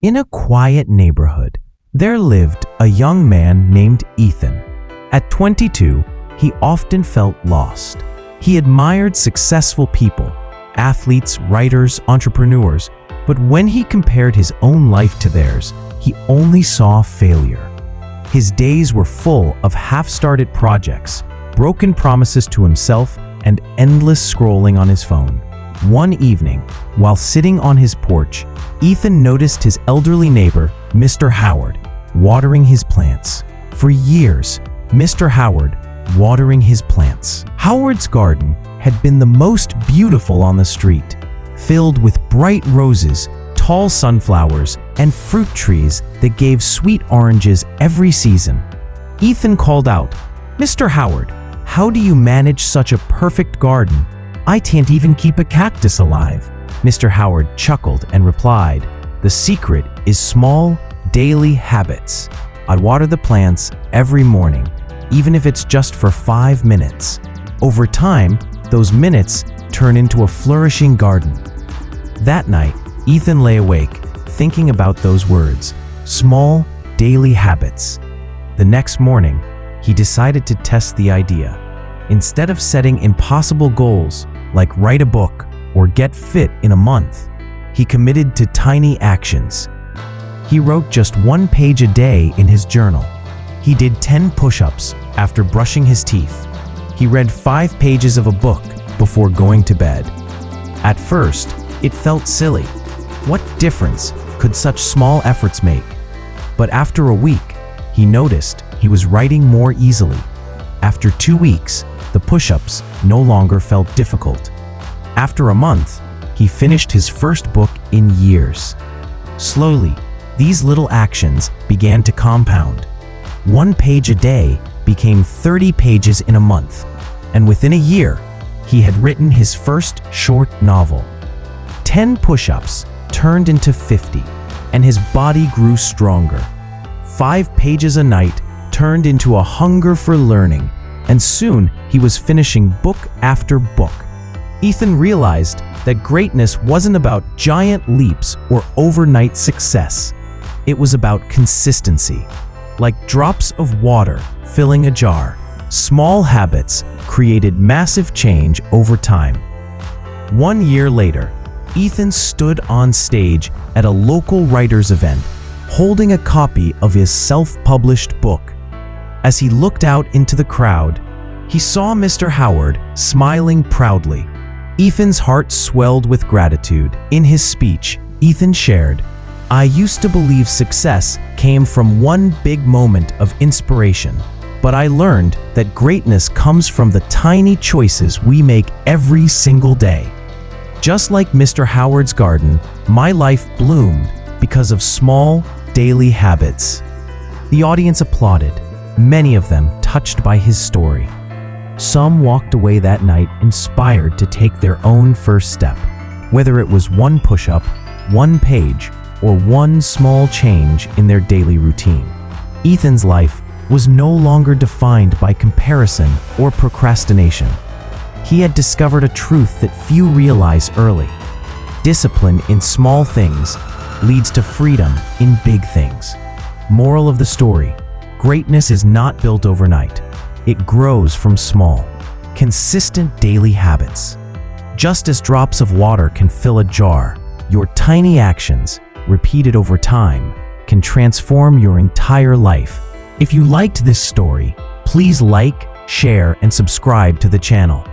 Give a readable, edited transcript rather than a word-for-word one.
In a quiet neighborhood, there lived a young man named Ethan. At 22, he often felt lost. He admired successful people, athletes, writers, entrepreneurs, but when he compared his own life to theirs, he only saw failure. His days were full of half-started projects, broken promises to himself, and endless scrolling on his phone. One evening, while sitting on his porch, Ethan noticed his elderly neighbor, Mr. Howard, watering his plants. For years, Mr. Howard watering his plants. Howard's garden had been the most beautiful on the street, filled with bright roses, tall sunflowers, and fruit trees that gave sweet oranges every season. Ethan called out, "Mr. Howard, how do you manage such a perfect garden? I can't even keep a cactus alive." Mr. Howard chuckled and replied, "The secret is small, daily habits. I water the plants every morning, even if it's just for 5 minutes. Over time, those minutes turn into a flourishing garden." That night, Ethan lay awake, thinking about those words, small, daily habits. The next morning, he decided to test the idea. Instead of setting impossible goals, like write a book or get fit in a month, he committed to tiny actions. He wrote just 1 page a day in his journal. He did 10 push-ups after brushing his teeth. He read 5 pages of a book before going to bed. At first, it felt silly. What difference could such small efforts make? But after a week, he noticed he was writing more easily. After 2 weeks, the push-ups no longer felt difficult. After a month, he finished his first book in years. Slowly, these little actions began to compound. 1 page a day became 30 pages in a month, and within a year, he had written his first short novel. 10 push-ups turned into 50, and his body grew stronger. 5 pages a night turned into a hunger for learning, and soon he was finishing book after book. Ethan realized that greatness wasn't about giant leaps or overnight success. It was about consistency. Like drops of water filling a jar, small habits created massive change over time. 1 year later, Ethan stood on stage at a local writers' event, holding a copy of his self-published book. As he looked out into the crowd, he saw Mr. Howard smiling proudly. Ethan's heart swelled with gratitude. In his speech, Ethan shared, "I used to believe success came from one big moment of inspiration, but I learned that greatness comes from the tiny choices we make every single day." Just like Mr. Howard's garden, my life bloomed because of small, daily habits. The audience applauded, many of them touched by his story. Some walked away that night inspired to take their own first step, whether it was 1 push-up, 1 page, or 1 small change in their daily routine. Ethan's life was no longer defined by comparison or procrastination. He had discovered a truth that few realize early. Discipline in small things leads to freedom in big things. Moral of the story: greatness is not built overnight. It grows from small, consistent daily habits. Just as drops of water can fill a jar, your tiny actions, repeated over time, can transform your entire life. If you liked this story, please like, share, and subscribe to the channel.